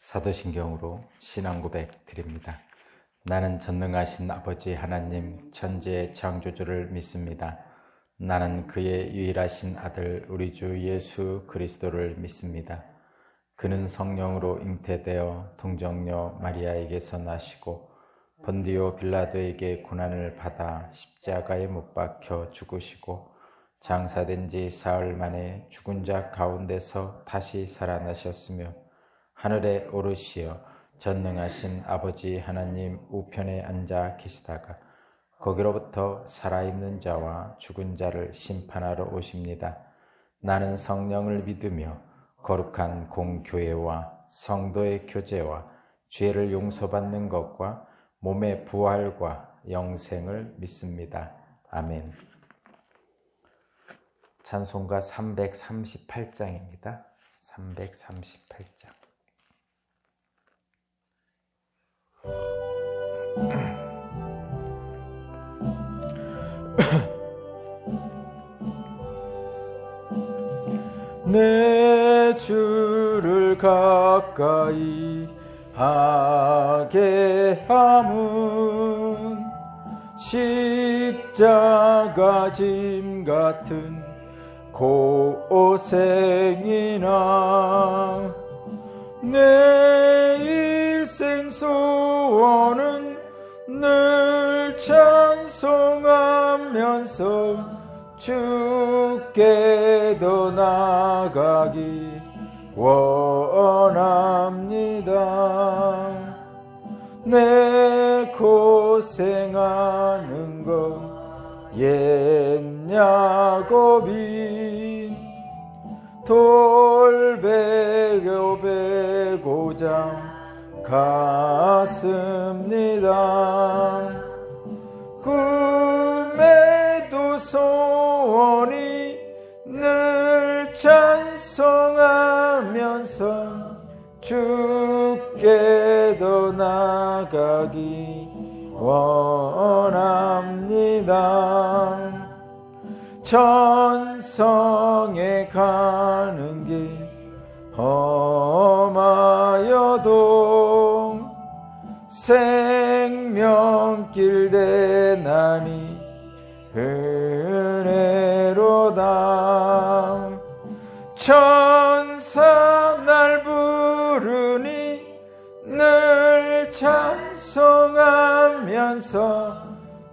사도신경으로 신앙 고백 드립니다. 나는 전능하신 아버지 하나님 천지의 창조주를 믿습니다. 나는 그의 유일하신 아들 우리 주 예수 그리스도를 믿습니다. 그는 성령으로 잉태되어 동정녀 마리아에게서 나시고 본디오 빌라도에게 고난을 받아 십자가에 못 박혀 죽으시고 장사된 지 사흘 만에 죽은 자 가운데서 다시 살아나셨으며 하늘에 오르시어 전능하신 아버지 하나님 우편에 앉아 계시다가 거기로부터 살아있는 자와 죽은 자를 심판하러 오십니다. 나는 성령을 믿으며 거룩한 공교회와 성도의 교제와 죄를 용서받는 것과 몸의 부활과 영생을 믿습니다. 아멘. 찬송가 338장입니다. 338장. 내 주를 가까이 하게 함은 십자가 짐 같은 고생이나 내 일생 소원은 늘 찬송하면서 주께 더 나아가기 원합니다. 내 고생하는 건 옛 야곱이 돌베고 베고자 갔습니다. 꿈에도 소원이 늘 찬송하면서 주께 더 나아가기 원합니다. 천성에 가는 길 험하여도 생명길 대나니 은혜로다. 천사 날 부르니 늘 찬송하면서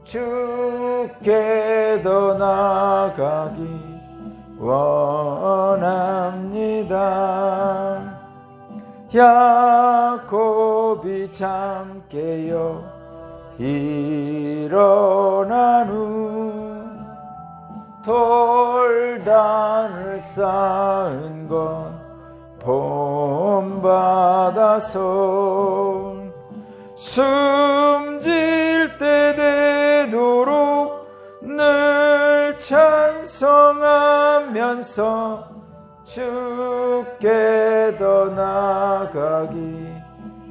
주께 더 나아가기 원합니다. 야곱이 잠 깨어 일어난 후 돌단을 쌓은 건 본받아서 숨질 때 되도록 늘 찬송하면서 주께 더 나아가기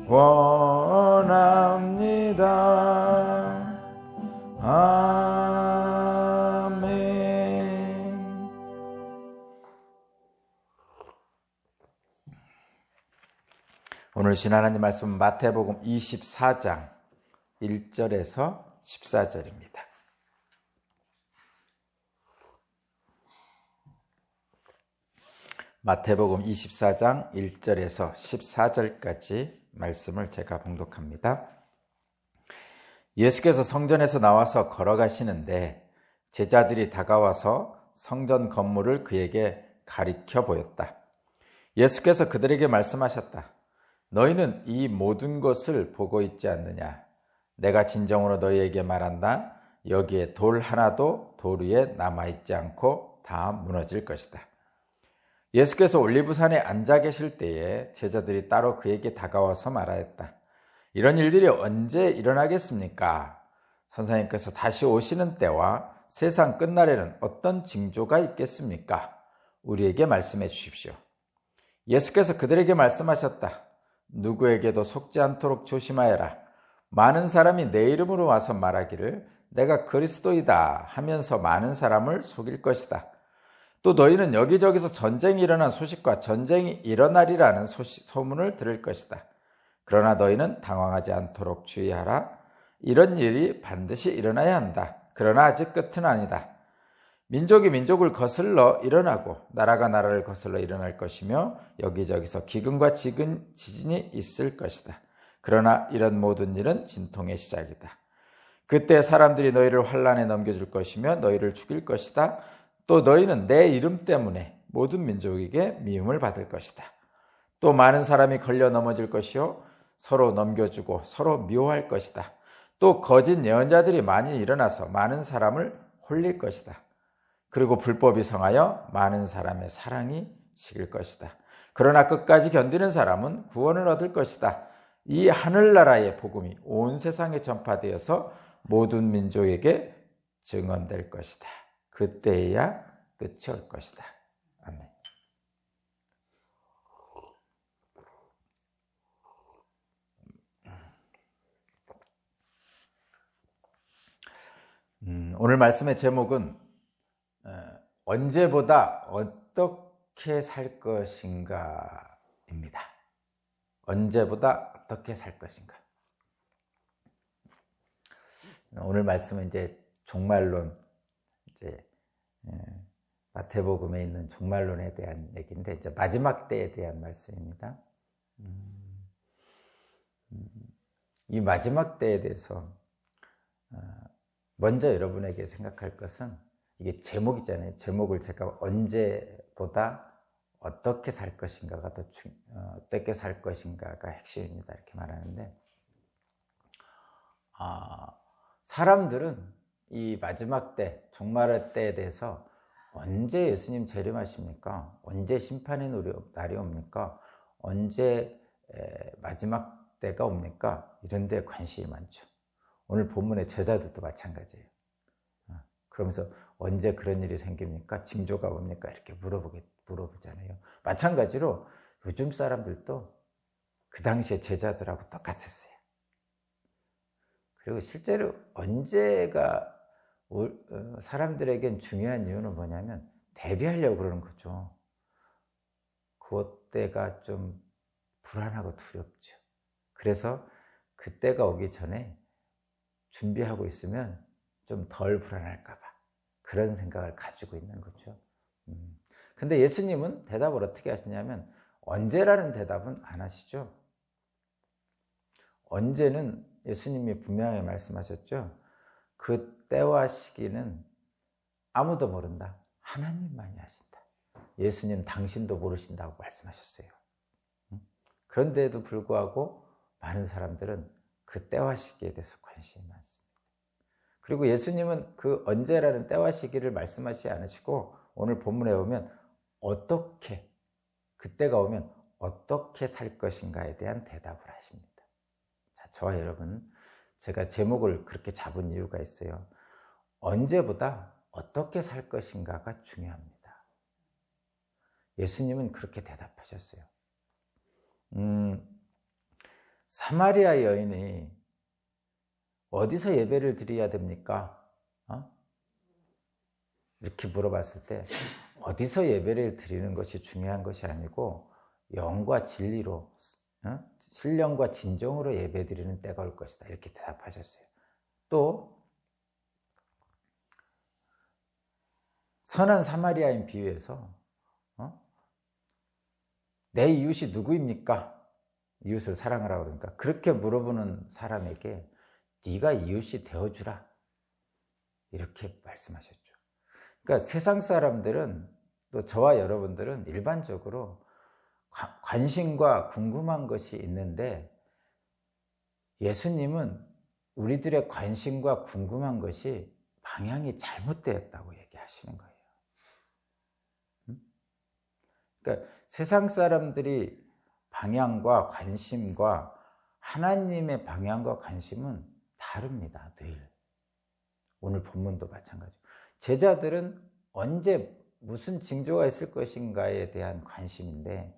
원합니다. 아멘. 오늘 하나님 말씀은 마태복음 24장 1절에서 14절입니다. 마태복음 24장 1절에서 14절까지 말씀을 제가 봉독합니다. 예수께서 성전에서 나와서 걸어가시는데 제자들이 다가와서 성전 건물을 그에게 가리켜 보였다. 예수께서 그들에게 말씀하셨다. 너희는 이 모든 것을 보고 있지 않느냐? 내가 진정으로 너희에게 말한다. 여기에 돌 하나도 돌 위에 남아있지 않고 다 무너질 것이다. 예수께서 올리브산에 앉아 계실 때에 제자들이 따로 그에게 다가와서 말하였다. 이런 일들이 언제 일어나겠습니까? 선생님께서 다시 오시는 때와 세상 끝날에는 어떤 징조가 있겠습니까? 우리에게 말씀해 주십시오. 예수께서 그들에게 말씀하셨다. 누구에게도 속지 않도록 조심하여라. 많은 사람이 내 이름으로 와서 말하기를 내가 그리스도이다 하면서 많은 사람을 속일 것이다. 또 너희는 여기저기서 전쟁이 일어난 소식과 전쟁이 일어나리라는 소문을 들을 것이다. 그러나 너희는 당황하지 않도록 주의하라. 이런 일이 반드시 일어나야 한다. 그러나 아직 끝은 아니다. 민족이 민족을 거슬러 일어나고 나라가 나라를 거슬러 일어날 것이며 여기저기서 기근과 지진이 있을 것이다. 그러나 이런 모든 일은 진통의 시작이다. 그때 사람들이 너희를 환난에 넘겨줄 것이며 너희를 죽일 것이다. 또 너희는 내 이름 때문에 모든 민족에게 미움을 받을 것이다. 또 많은 사람이 걸려 넘어질 것이요 서로 넘겨주고 서로 미워할 것이다. 또 거짓 예언자들이 많이 일어나서 많은 사람을 홀릴 것이다. 그리고 불법이 성하여 많은 사람의 사랑이 식을 것이다. 그러나 끝까지 견디는 사람은 구원을 얻을 것이다. 이 하늘나라의 복음이 온 세상에 전파되어서 모든 민족에게 증언될 것이다. 그때야 끝이 올 것이다. 아멘. 오늘 말씀의 제목은 언제보다 어떻게 살 것인가입니다. 언제보다 어떻게 살 것인가. 오늘 말씀은 이제 종말론, 이제 마태복음에 있는 종말론에 대한 얘기인데, 이제 마지막 때에 대한 말씀입니다. 이 마지막 때에 대해서 먼저 여러분에게 생각할 것은, 이게 제목이잖아요. 제목을 제가 언제보다 어떻게 살 것인가가 어떻게 살 것인가가 핵심입니다. 이렇게 말하는데, 사람들은 이 마지막 때, 종말의 때에 대해서 언제 예수님 재림하십니까? 언제 심판의 날이 옵니까? 언제 마지막 때가 옵니까? 이런 데 관심이 많죠. 오늘 본문의 제자들도 마찬가지예요. 그러면서 언제 그런 일이 생깁니까? 징조가 뭡니까? 이렇게 물어보잖아요. 마찬가지로 요즘 사람들도 그 당시에 제자들하고 똑같았어요. 그리고 실제로 언제가 사람들에겐 중요한 이유는 뭐냐면 대비하려고 그러는 거죠. 그때가 좀 불안하고 두렵죠. 그래서 그때가 오기 전에 준비하고 있으면 좀 덜 불안할까 봐 그런 생각을 가지고 있는 거죠. 근데 예수님은 대답을 어떻게 하시냐면 언제라는 대답은 안 하시죠. 언제는 예수님이 분명히 말씀하셨죠. 그 때와 시기는 아무도 모른다. 하나님만이 아신다. 예수님 당신도 모르신다고 말씀하셨어요. 그런데도 불구하고 많은 사람들은 그 때와 시기에 대해서 관심이 많습니다. 그리고 예수님은 그 언제라는 때와 시기를 말씀하시지 않으시고 오늘 본문에 보면 어떻게, 그때가 오면 어떻게 살 것인가에 대한 대답을 하십니다. 자, 저와 여러분, 제가 제목을 그렇게 잡은 이유가 있어요. 언제보다 어떻게 살 것인가가 중요합니다. 예수님은 그렇게 대답하셨어요. 사마리아 여인이 어디서 예배를 드려야 됩니까? 이렇게 물어봤을 때 어디서 예배를 드리는 것이 중요한 것이 아니고 영과 진리로, 신령과 진정으로 예배 드리는 때가 올 것이다. 이렇게 대답하셨어요. 또 선한 사마리아인 비유에서 내 이웃이 누구입니까? 이웃을 사랑하라고 그러니까 그렇게 물어보는 사람에게 네가 이웃이 되어주라 이렇게 말씀하셨죠. 그러니까 세상 사람들은, 또 저와 여러분들은 일반적으로 관심과 궁금한 것이 있는데 예수님은 우리들의 관심과 궁금한 것이 방향이 잘못되었다고 얘기하시는 거예요. 그러니까 세상 사람들이 방향과 관심과 하나님의 방향과 관심은 다릅니다. 늘. 오늘 본문도 마찬가지고. 제자들은 언제 무슨 징조가 있을 것인가에 대한 관심인데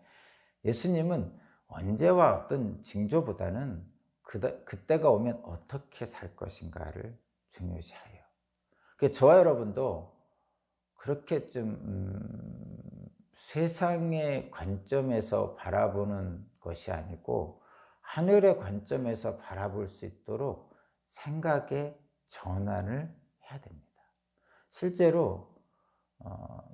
예수님은 언제와 어떤 징조보다는 그때가 오면 어떻게 살 것인가를 중요시해요. 그러니까 저와 여러분도 그렇게 좀 세상의 관점에서 바라보는 것이 아니고 하늘의 관점에서 바라볼 수 있도록 생각의 전환을 해야 됩니다. 실제로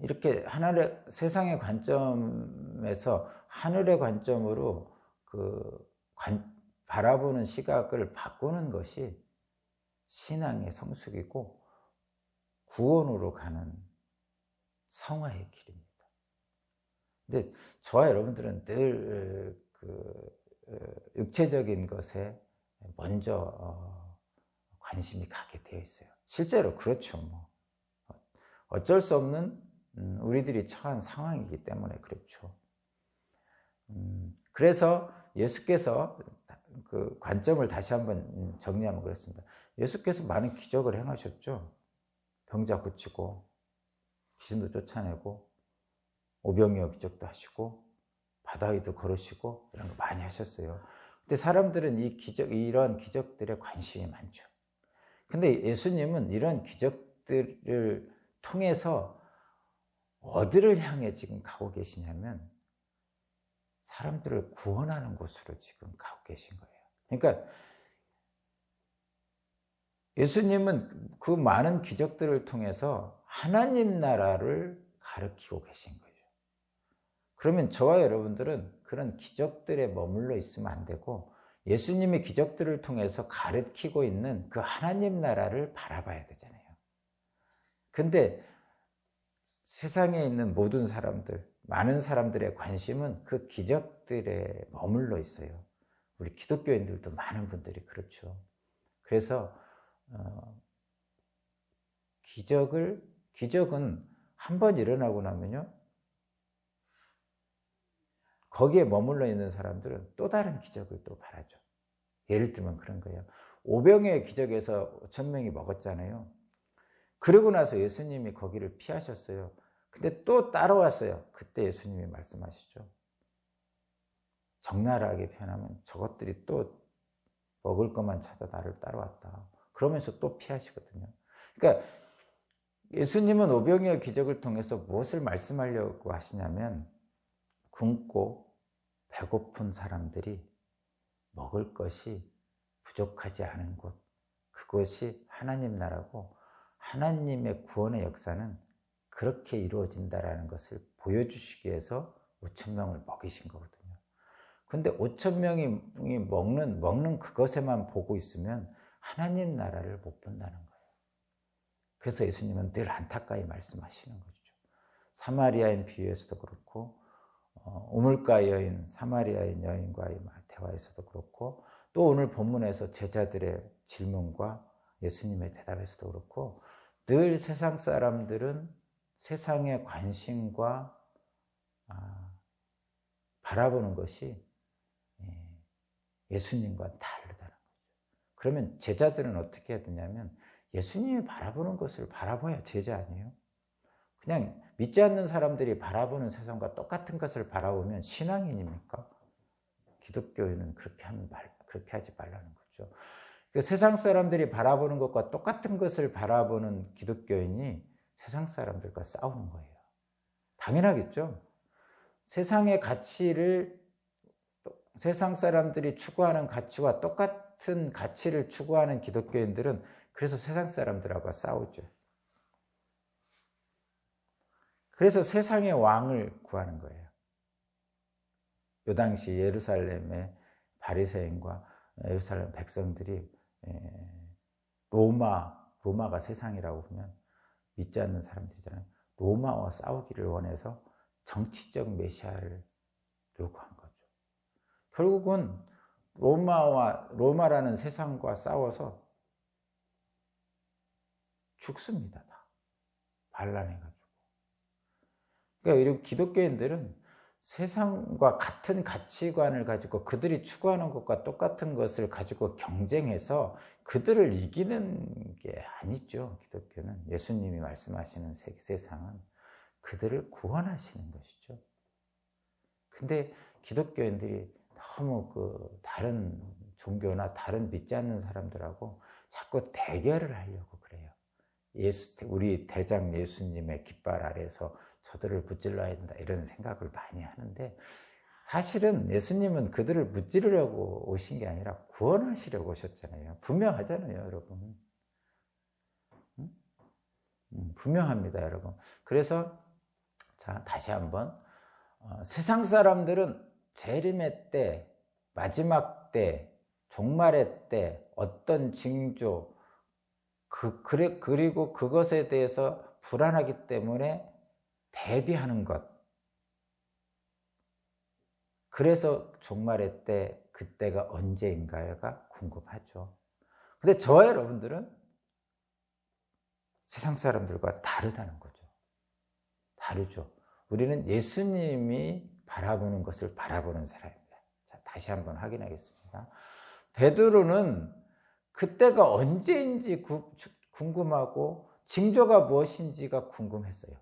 이렇게 하늘의 세상의 관점에서 하늘의 관점으로 바라보는 시각을 바꾸는 것이 신앙의 성숙이고 구원으로 가는 성화의 길입니다. 근데 저와 여러분들은 늘 육체적인 것에 먼저 관심이 가게 되어 있어요. 실제로 그렇죠. 어쩔 수 없는 우리들이 처한 상황이기 때문에 그렇죠. 그래서 예수께서 그 관점을 다시 한번 정리하면 그렇습니다. 예수께서 많은 기적을 행하셨죠. 병자 고치고 귀신도 쫓아내고 오병이어 기적도 하시고 바다 위도 걸으시고 이런 거 많이 하셨어요. 근데 사람들은 이런 기적들에 관심이 많죠. 근데 예수님은 이런 기적들을 통해서 어디를 향해 지금 가고 계시냐면 사람들을 구원하는 곳으로 지금 가고 계신 거예요. 그러니까 예수님은 그 많은 기적들을 통해서 하나님 나라를 가르치고 계신 거예요. 그러면 저와 여러분들은 그런 기적들에 머물러 있으면 안 되고 예수님의 기적들을 통해서 가르치고 있는 그 하나님 나라를 바라봐야 되잖아요. 근데 세상에 있는 모든 사람들, 많은 사람들의 관심은 그 기적들에 머물러 있어요. 우리 기독교인들도 많은 분들이 그렇죠. 그래서 기적은 한 번 일어나고 나면요, 거기에 머물러 있는 사람들은 또 다른 기적을 또 바라죠. 예를 들면 그런 거예요. 오병이어의 기적에서 5,000명이 먹었잖아요. 그러고 나서 예수님이 거기를 피하셨어요. 근데 또 따라왔어요. 그때 예수님이 말씀하시죠. 적나라하게 표현하면 저것들이 또 먹을 것만 찾아 나를 따라왔다. 그러면서 또 피하시거든요. 그러니까 예수님은 오병이어 기적을 통해서 무엇을 말씀하려고 하시냐면 굶고 배고픈 사람들이 먹을 것이 부족하지 않은 곳, 그것이 하나님 나라고 하나님의 구원의 역사는 그렇게 이루어진다라는 것을 보여주시기 위해서 5,000명을 먹이신 거거든요. 근데 5,000명이 먹는 그것에만 보고 있으면 하나님 나라를 못 본다는 거예요. 그래서 예수님은 늘 안타까이 말씀하시는 거죠. 사마리아인 비유에서도 그렇고 우물가 여인, 사마리아인 여인과의 대화에서도 그렇고 또 오늘 본문에서 제자들의 질문과 예수님의 대답에서도 그렇고 늘 세상 사람들은 세상의 관심과 바라보는 것이 예수님과 다르다는 거죠. 그러면 제자들은 어떻게 해야 되냐면 예수님이 바라보는 것을 바라봐야 제자 아니에요? 그냥 믿지 않는 사람들이 바라보는 세상과 똑같은 것을 바라보면 신앙인입니까? 기독교인은 그렇게 하지 말라는 거죠. 세상 사람들이 바라보는 것과 똑같은 것을 바라보는 기독교인이 세상 사람들과 싸우는 거예요. 당연하겠죠. 세상의 가치를 세상 사람들이 추구하는 가치와 똑같은 가치를 추구하는 기독교인들은 그래서 세상 사람들하고 싸우죠. 그래서 세상의 왕을 구하는 거예요. 이 당시 예루살렘의 바리새인과 예루살렘 백성들이 로마가 세상이라고 보면 믿지 않는 사람들이잖아요. 로마와 싸우기를 원해서 정치적 메시아를 요구한 거죠. 결국은 로마라는 세상과 싸워서 죽습니다. 다 반란해가지고. 그러니까 이런 기독교인들은 세상과 같은 가치관을 가지고 그들이 추구하는 것과 똑같은 것을 가지고 경쟁해서 그들을 이기는 게 아니죠. 기독교는 예수님이 말씀하시는 세상은 그들을 구원하시는 것이죠. 근데 기독교인들이 너무 다른 종교나 다른 믿지 않는 사람들하고 자꾸 대결을 하려고 그래요. 우리 대장 예수님의 깃발 아래서 저들을 붙질러야 된다 이런 생각을 많이 하는데 사실은 예수님은 그들을 무찌르려고 오신 게 아니라 구원하시려고 오셨잖아요. 분명하잖아요, 여러분. 분명합니다, 여러분. 그래서 자, 다시 한번 세상 사람들은 재림의 때, 마지막 때, 종말의 때 어떤 징조 그리고 그것에 대해서 불안하기 때문에 대비하는 것. 그래서 종말의 때 그때가 언제인가가 궁금하죠. 근데 저와 여러분들은 세상 사람들과 다르다는 거죠. 다르죠. 우리는 예수님이 바라보는 것을 바라보는 사람입니다. 자, 다시 한번 확인하겠습니다. 베드로는 그때가 언제인지 궁금하고 징조가 무엇인지가 궁금했어요.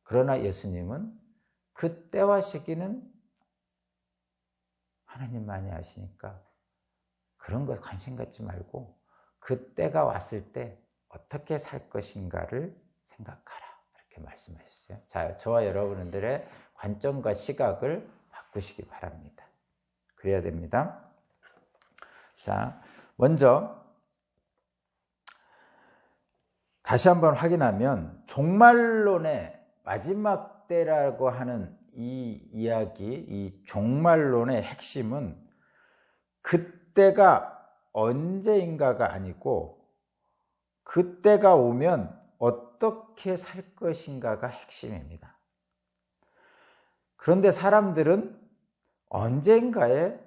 그러나 예수님은 그때와 시기는 하나님만이 아시니까 그런 거 관심 갖지 말고 그때가 왔을 때 어떻게 살 것인가를 생각하라, 이렇게 말씀하셨어요. 자, 저와 여러분들의 관점과 시각을 바꾸시기 바랍니다. 그래야 됩니다. 자, 먼저 다시 한번 확인하면 종말론의 마지막 때라고 하는 이 이야기, 이 종말론의 핵심은 그때가 언제인가가 아니고 그때가 오면 어떻게 살 것인가가 핵심입니다. 그런데 사람들은 언젠가에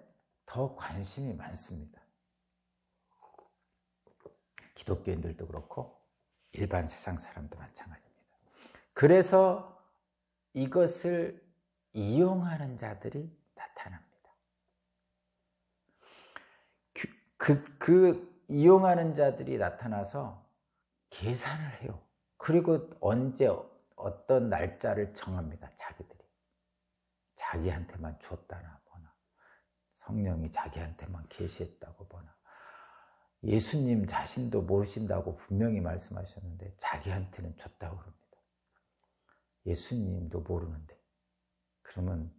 더 관심이 많습니다. 기독교인들도 그렇고 일반 세상 사람도 마찬가지입니다. 그래서 이것을 이용하는 자들이 나타납니다. 그 이용하는 자들이 나타나서 계산을 해요. 그리고 언제 어떤 날짜를 정합니다. 자기들이. 자기한테만 줬다나 보나, 성령이 자기한테만 계시했다고 보나, 예수님 자신도 모르신다고 분명히 말씀하셨는데 자기한테는 줬다고 그럽니다. 예수님도 모르는데 그러면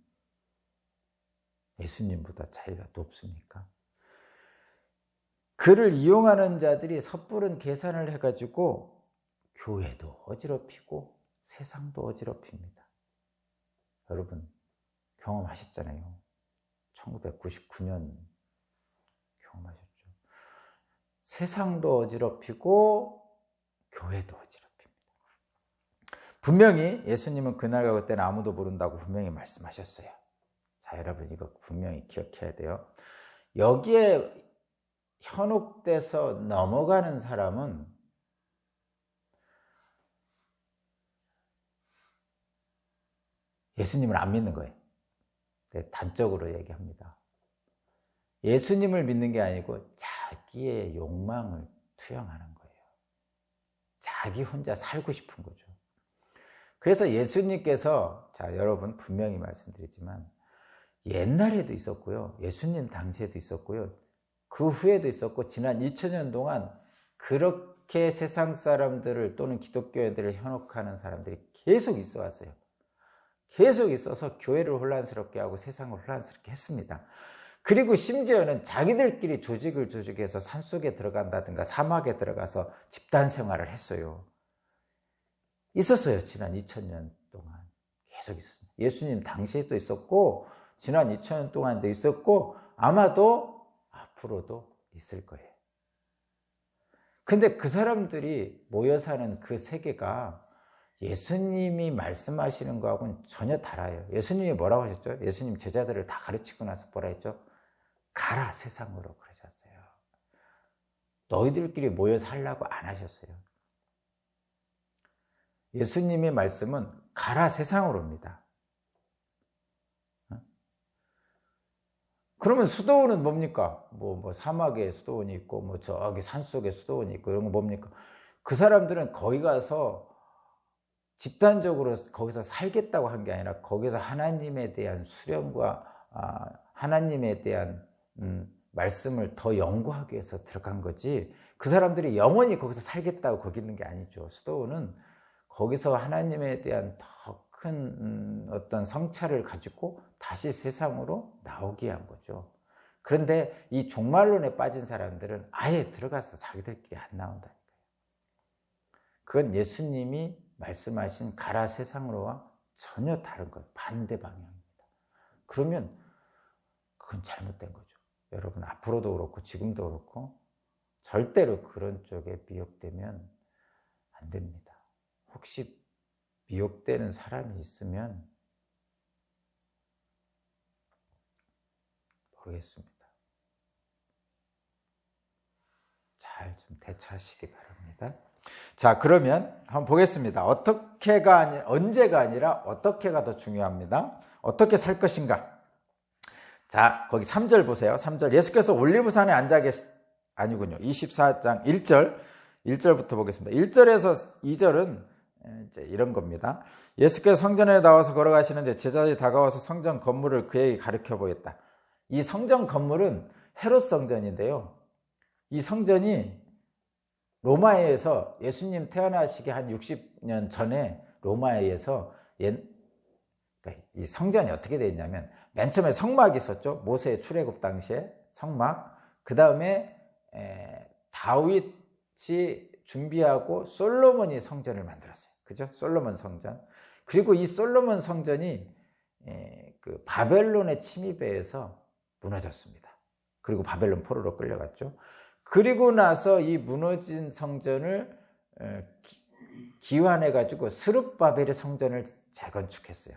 예수님보다 자기가 높습니까? 그를 이용하는 자들이 섣부른 계산을 해가지고 교회도 어지럽히고 세상도 어지럽힙니다. 여러분 경험하셨잖아요. 1999년 경험하셨죠. 세상도 어지럽히고 교회도 어지럽힙니다. 분명히 예수님은 그날과 그때는 아무도 모른다고 분명히 말씀하셨어요. 자, 여러분 이거 분명히 기억해야 돼요. 여기에 현혹돼서 넘어가는 사람은 예수님을 안 믿는 거예요. 단적으로 얘기합니다. 예수님을 믿는 게 아니고 자기의 욕망을 투영하는 거예요. 자기 혼자 살고 싶은 거죠. 그래서 예수님께서, 자, 여러분 분명히 말씀드리지만 옛날에도 있었고요. 예수님 당시에도 있었고요. 그 후에도 있었고 지난 2000년 동안 그렇게 세상 사람들을 또는 기독교인들을 현혹하는 사람들이 계속 있어 왔어요. 계속 있어서 교회를 혼란스럽게 하고 세상을 혼란스럽게 했습니다. 그리고 심지어는 자기들끼리 조직을 조직해서 산속에 들어간다든가 사막에 들어가서 집단 생활을 했어요. 있었어요. 지난 2000년 동안 계속 있었습니다. 예수님 당시에도 있었고 지난 2000년 동안도 있었고 아마도 앞으로도 있을 거예요. 근데 그 사람들이 모여 사는 그 세계가 예수님이 말씀하시는 거하고는 전혀 달라요. 예수님이 뭐라고 하셨죠? 예수님 제자들을 다 가르치고 나서 뭐라 했죠? 가라 세상으로 그러셨어요. 너희들끼리 모여 살라고 안 하셨어요. 예수님의 말씀은 가라 세상으로입니다. 그러면 수도원은 뭡니까? 뭐 사막에 수도원이 있고 뭐 저기 산속에 수도원이 있고 이런 거 뭡니까? 그 사람들은 거기 가서 집단적으로 거기서 살겠다고 한 게 아니라 거기서 하나님에 대한 수련과 하나님에 대한 말씀을 더 연구하기 위해서 들어간 거지, 그 사람들이 영원히 거기서 살겠다고 거기 있는 게 아니죠. 수도원은 거기서 하나님에 대한 더 큰 어떤 성찰을 가지고 다시 세상으로 나오게 한 거죠. 그런데 이 종말론에 빠진 사람들은 아예 들어가서 자기들끼리 안 나온다니까요. 그건 예수님이 말씀하신 가라 세상으로와 전혀 다른 것, 반대 방향입니다. 그러면 그건 잘못된 거죠. 여러분, 앞으로도 그렇고 지금도 그렇고 절대로 그런 쪽에 미혹되면 안 됩니다. 혹시 미혹되는 사람이 있으면 모르겠습니다. 잘 좀 대처하시기 바랍니다. 자, 그러면 한번 보겠습니다. 어떻게가 아니라, 언제가 아니라 어떻게가 더 중요합니다. 어떻게 살 것인가? 자, 거기 3절 보세요. 3절. 예수께서 올리브산에 앉아 아니군요. 24장 1절부터 보겠습니다. 1절에서 2절은 이제 이런 겁니다. 예수께서 성전에 나와서 걸어가시는데 제자들이 다가와서 성전 건물을 그에게 가르쳐 보였다. 이 성전 건물은 헤롯 성전인데요. 이 성전이 로마에서 예수님 태어나시기 한 60년 전에 로마에서 그러니까 이 성전이 어떻게 되어 있냐면 맨 처음에 성막이 있었죠. 모세의 출애굽 당시에 성막. 그 다음에 다윗이 준비하고 솔로몬이 성전을 만들었어요. 그죠? 솔로몬 성전. 그리고 이 솔로몬 성전이 그 바벨론의 침입에 의해서 무너졌습니다. 그리고 바벨론 포로로 끌려갔죠. 그리고 나서 이 무너진 성전을 기환해가지고 스룹바벨의 성전을 재건축했어요.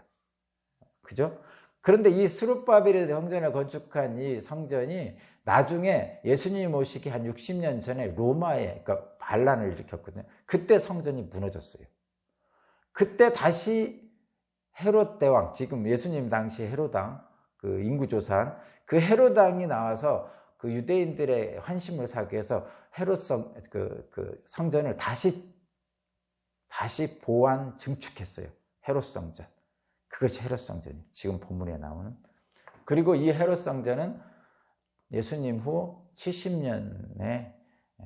그죠? 그런데 이 스룹바벨의 성전을 건축한 이 성전이 나중에 예수님이 오시기 한 60년 전에 로마에, 그러니까 반란을 일으켰거든요. 그때 성전이 무너졌어요. 그때 다시 헤롯 대왕, 지금 예수님 당시 헤롯 왕, 그 인구조사한 그 헤롯 왕이 나와서 그 유대인들의 환심을 사기 위해서 헤롯 성전을 다시 보완 증축했어요. 헤롯 성전. 그것이 헤롯 성전이 지금 본문에 나오는. 그리고 이 헤롯 성전은 예수님 후 70년에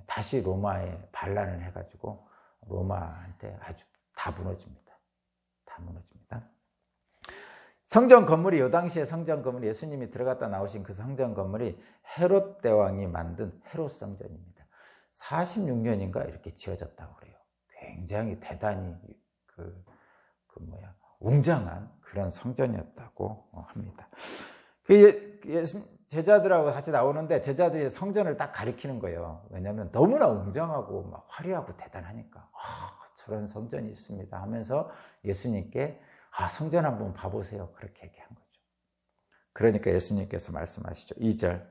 다시 로마에 반란을 해가지고 로마한테 아주 다 무너집니다. 다 무너집니다. 성전 건물이, 이 당시에 성전 건물이, 예수님이 들어갔다 나오신 그 성전 건물이 헤롯 대왕이 만든 헤롯 성전입니다. 46년인가 이렇게 지어졌다고 그래요. 굉장히 대단히 웅장한 그런 성전이었다고 합니다. 제자들하고 같이 나오는데 제자들이 성전을 딱 가리키는 거예요. 왜냐하면 너무나 웅장하고 막 화려하고 대단하니까 저런 성전이 있습니다 하면서 예수님께 성전 한번 봐보세요 그렇게 얘기한 거죠. 그러니까 예수님께서 말씀하시죠. 2절.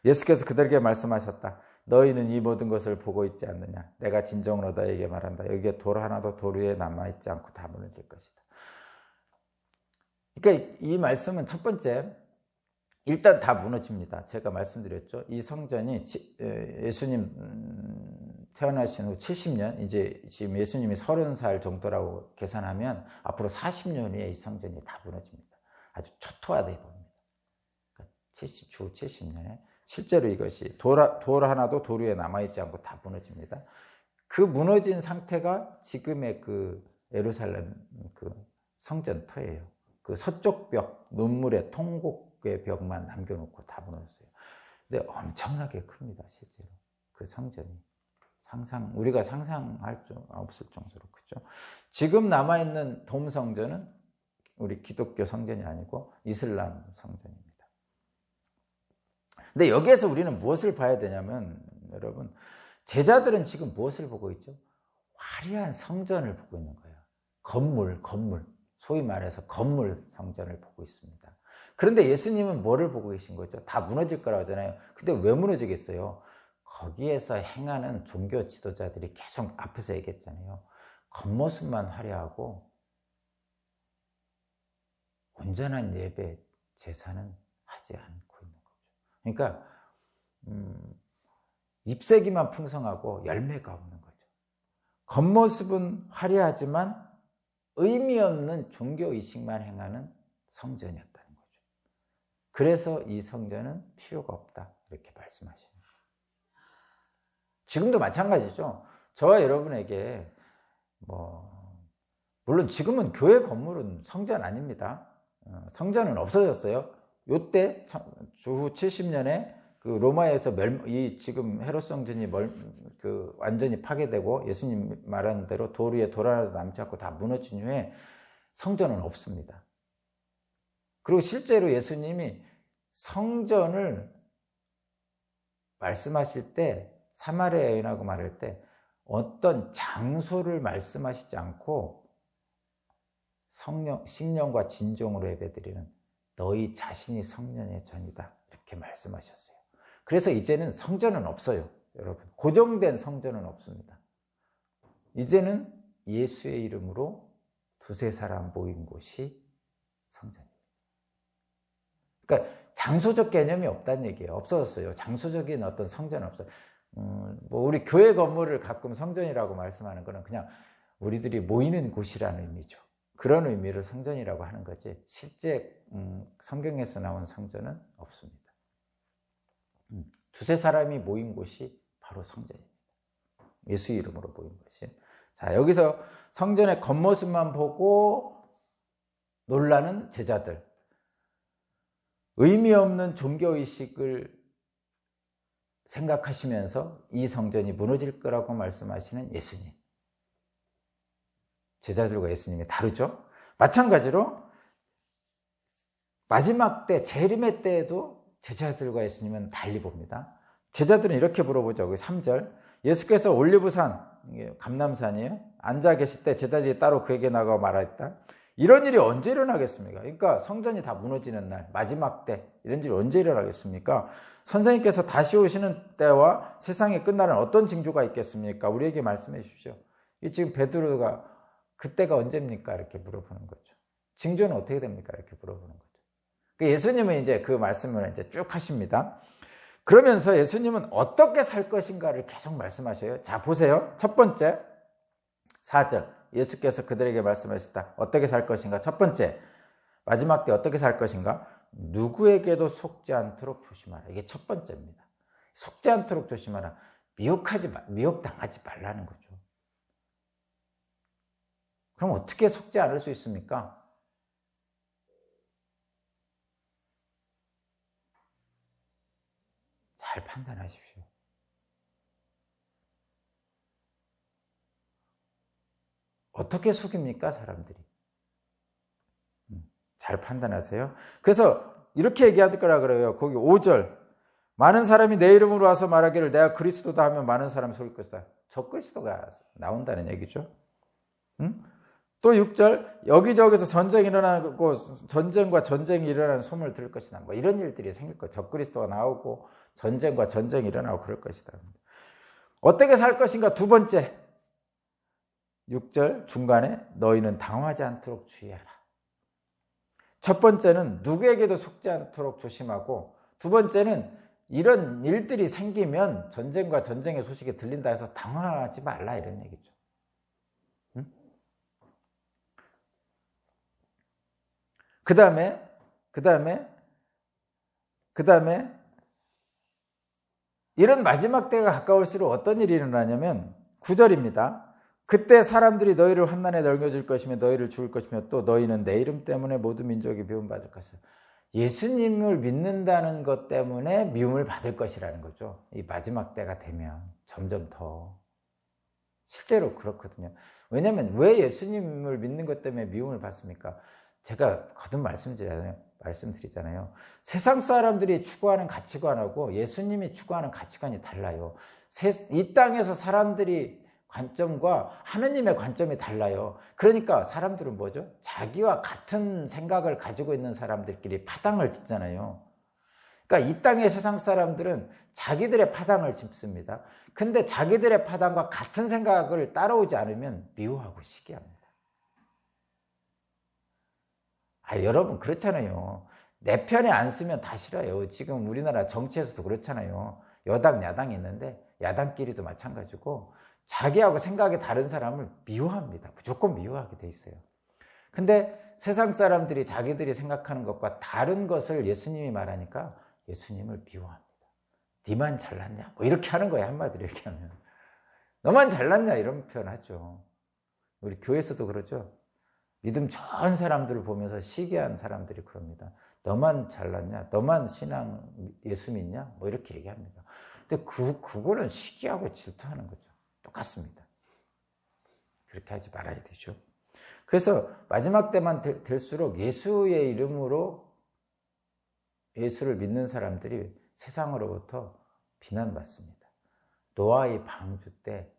예수께서 그들에게 말씀하셨다. 너희는 이 모든 것을 보고 있지 않느냐. 내가 진정으로 너희에게 말한다. 여기에 돌 하나도 돌 위에 남아있지 않고 다 무너질 것이다. 그러니까 이 말씀은 첫 번째, 일단 다 무너집니다. 제가 말씀드렸죠. 이 성전이 예수님 태어나신 후 70년, 이제 지금 예수님이 30살 정도라고 계산하면 앞으로 40년 후에 이 성전이 다 무너집니다. 아주 초토화되어 봅니다. 그러니까 주 70년에 실제로 이것이 돌 하나도 돌 위에 남아있지 않고 다 무너집니다. 그 무너진 상태가 지금의 그 예루살렘 그 성전터예요. 그 서쪽 벽, 눈물의 통곡의 벽만 남겨놓고 다 무너졌어요. 근데 엄청나게 큽니다, 실제로. 그 성전이. 우리가 상상할 수 없을 정도로 크죠. 지금 남아있는 돔 성전은 우리 기독교 성전이 아니고 이슬람 성전입니다. 근데 여기에서 우리는 무엇을 봐야 되냐면, 여러분, 제자들은 지금 무엇을 보고 있죠? 화려한 성전을 보고 있는 거예요. 건물. 소위 말해서 건물 성전을 보고 있습니다. 그런데 예수님은 뭐를 보고 계신 거죠? 다 무너질 거라고 하잖아요. 근데 왜 무너지겠어요? 거기에서 행하는 종교 지도자들이 계속 앞에서 얘기했잖아요. 겉모습만 화려하고 온전한 예배, 제사는 하지 않고 있는 거죠. 그러니까 잎새기만 풍성하고 열매가 없는 거죠. 겉모습은 화려하지만 의미 없는 종교의식만 행하는 성전이었다는 거죠. 그래서 이 성전은 필요가 없다 이렇게 말씀하십니다. 지금도 마찬가지죠. 저와 여러분에게 물론 지금은 교회 건물은 성전 아닙니다. 성전은 없어졌어요. 요때 주후 70년에 그 로마에서 지금 헤롯 성전이 완전히 파괴되고 예수님 말하는 대로 돌 위에 돌 하나도 남지 않고 다 무너진 후에 성전은 없습니다. 그리고 실제로 예수님이 성전을 말씀하실 때 사마리아 여인하고 말할 때 어떤 장소를 말씀하시지 않고 신령과 진정으로 예배드리는 너희 자신이 성전의 전이다 이렇게 말씀하셨어요. 그래서 이제는 성전은 없어요. 여러분, 고정된 성전은 없습니다. 이제는 예수의 이름으로 두세 사람 모인 곳이 성전입니다. 그러니까 장소적 개념이 없다는 얘기예요. 없어졌어요. 장소적인 어떤 성전은 없어요. 우리 교회 건물을 가끔 성전이라고 말씀하는 거는 그냥 우리들이 모이는 곳이라는 의미죠. 그런 의미로 성전이라고 하는 거지 실제 성경에서 나온 성전은 없습니다. 두세 사람이 모인 곳이 바로 성전입니다. 예수 이름으로 모인 곳이. 자, 여기서 성전의 겉모습만 보고 놀라는 제자들, 의미 없는 종교의식을 생각하시면서 이 성전이 무너질 거라고 말씀하시는 예수님. 제자들과 예수님이 다르죠? 마찬가지로 마지막 때, 재림의 때에도 제자들과 예수님은 달리 봅니다. 제자들은 이렇게 물어보죠. 3절. 예수께서 올리브산, 감람산이에요. 앉아 계실 때 제자들이 따로 그에게 나가 말하였다. 이런 일이 언제 일어나겠습니까? 그러니까 성전이 다 무너지는 날, 마지막 때, 이런 일이 언제 일어나겠습니까? 선생님께서 다시 오시는 때와 세상이 끝나는 어떤 징조가 있겠습니까? 우리에게 말씀해 주십시오. 지금 베드로가 그때가 언제입니까? 이렇게 물어보는 거죠. 징조는 어떻게 됩니까? 이렇게 물어보는 거죠. 예수님은 이제 그 말씀을 이제 쭉 하십니다. 그러면서 예수님은 어떻게 살 것인가를 계속 말씀하셔요. 자, 보세요. 첫 번째, 4절. 예수께서 그들에게 말씀하셨다. 어떻게 살 것인가? 첫 번째, 마지막 때 어떻게 살 것인가? 누구에게도 속지 않도록 조심하라. 이게 첫 번째입니다. 속지 않도록 조심하라. 미혹당하지 말라는 거죠. 그럼 어떻게 속지 않을 수 있습니까? 잘 판단하십시오. 어떻게 속입니까, 사람들이? 잘 판단하세요. 그래서 이렇게 얘기할 거라 그래요. 거기 5절. 많은 사람이 내 이름으로 와서 말하기를 내가 그리스도다 하면 많은 사람이 속일 것이다. 저 그리스도가 나온다는 얘기죠. 또 6절. 여기저기서 전쟁이 일어나고 전쟁과 전쟁이 일어나는 소문을 들을 것이다. 뭐 이런 일들이 생길 거예요. 저 그리스도가 나오고 전쟁과 전쟁이 일어나고 그럴 것이다. 어떻게 살 것인가? 두 번째. 6절 중간에 너희는 당하지 않도록 주의하라. 첫 번째는 누구에게도 속지 않도록 조심하고, 두 번째는 이런 일들이 생기면 전쟁과 전쟁의 소식이 들린다 해서 당황하지 말라 이런 얘기죠. 그 다음에 이런 마지막 때가 가까울수록 어떤 일이 일어나냐면 9절입니다. 그때 사람들이 너희를 환난에 넘겨줄 것이며 너희를 죽을 것이며 또 너희는 내 이름 때문에 모든 민족이 미움받을 것이다. 예수님을 믿는다는 것 때문에 미움을 받을 것이라는 거죠. 이 마지막 때가 되면 점점 더 실제로 그렇거든요. 왜냐하면 왜 예수님을 믿는 것 때문에 미움을 받습니까? 제가 거듭 말씀드리잖아요. 세상 사람들이 추구하는 가치관하고 예수님이 추구하는 가치관이 달라요. 이 땅에서 사람들이 관점과 하느님의 관점이 달라요. 그러니까 사람들은 뭐죠? 자기와 같은 생각을 가지고 있는 사람들끼리 파당을 짓잖아요. 그러니까 이 땅의 세상 사람들은 자기들의 파당을 짓습니다. 근데 자기들의 파당과 같은 생각을 따라오지 않으면 미워하고 시기합니다. 여러분 그렇잖아요. 내 편에 안 쓰면 다 싫어요. 지금 우리나라 정치에서도 그렇잖아요. 여당, 야당이 있는데 야당끼리도 마찬가지고 자기하고 생각이 다른 사람을 미워합니다. 무조건 미워하게 돼 있어요. 근데 세상 사람들이 자기들이 생각하는 것과 다른 것을 예수님이 말하니까 예수님을 미워합니다. 니만 잘났냐? 뭐 이렇게 하는 거예요. 한마디로 얘기하면. 너만 잘났냐? 이런 표현 하죠. 우리 교회에서도 그러죠. 믿음 좋은 사람들을 보면서 시기한 사람들이 그럽니다. 너만 잘났냐? 너만 신앙 예수 믿냐? 뭐 이렇게 얘기합니다. 근데 그거는 시기하고 질투하는 거죠. 똑같습니다. 그렇게 하지 말아야 되죠. 그래서 마지막 때만 될수록 예수의 이름으로 예수를 믿는 사람들이 세상으로부터 비난받습니다. 노아의 방주 때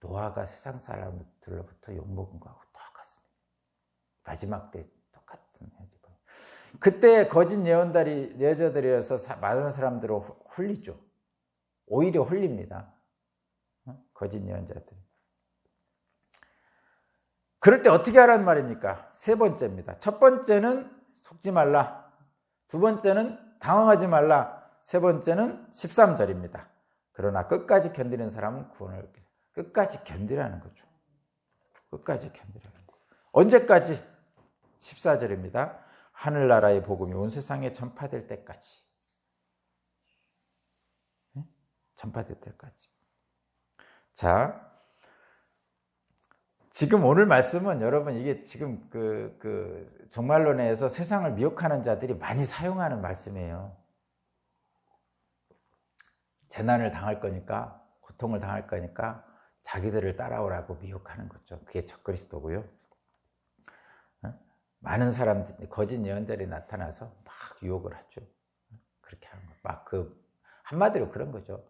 노아가 세상 사람들로부터 욕먹은 거하고 똑같습니다. 마지막 때 똑같은 해지. 그때 거짓 예언자들이어서 많은 사람들을 홀리죠. 오히려 홀립니다. 거짓 예언자들. 그럴 때 어떻게 하라는 말입니까? 세 번째입니다. 첫 번째는 속지 말라. 두 번째는 당황하지 말라. 세 번째는 13절입니다. 그러나 끝까지 견디는 사람은 구원을 얻게. 끝까지 견디라는 거죠. 끝까지 견디라는 거. 언제까지? 14절입니다. 하늘나라의 복음이 온 세상에 전파될 때까지. 전파될 때까지. 자, 지금 오늘 말씀은 여러분 이게 지금 그 종말론에서 세상을 미혹하는 자들이 많이 사용하는 말씀이에요. 재난을 당할 거니까, 고통을 당할 거니까 자기들을 따라오라고 미혹하는 거죠. 그게 적그리스도고요. 많은 사람들이 거짓 예언자들이 나타나서 막 유혹을 하죠. 그렇게 하는 거. 막 한마디로 그런 거죠.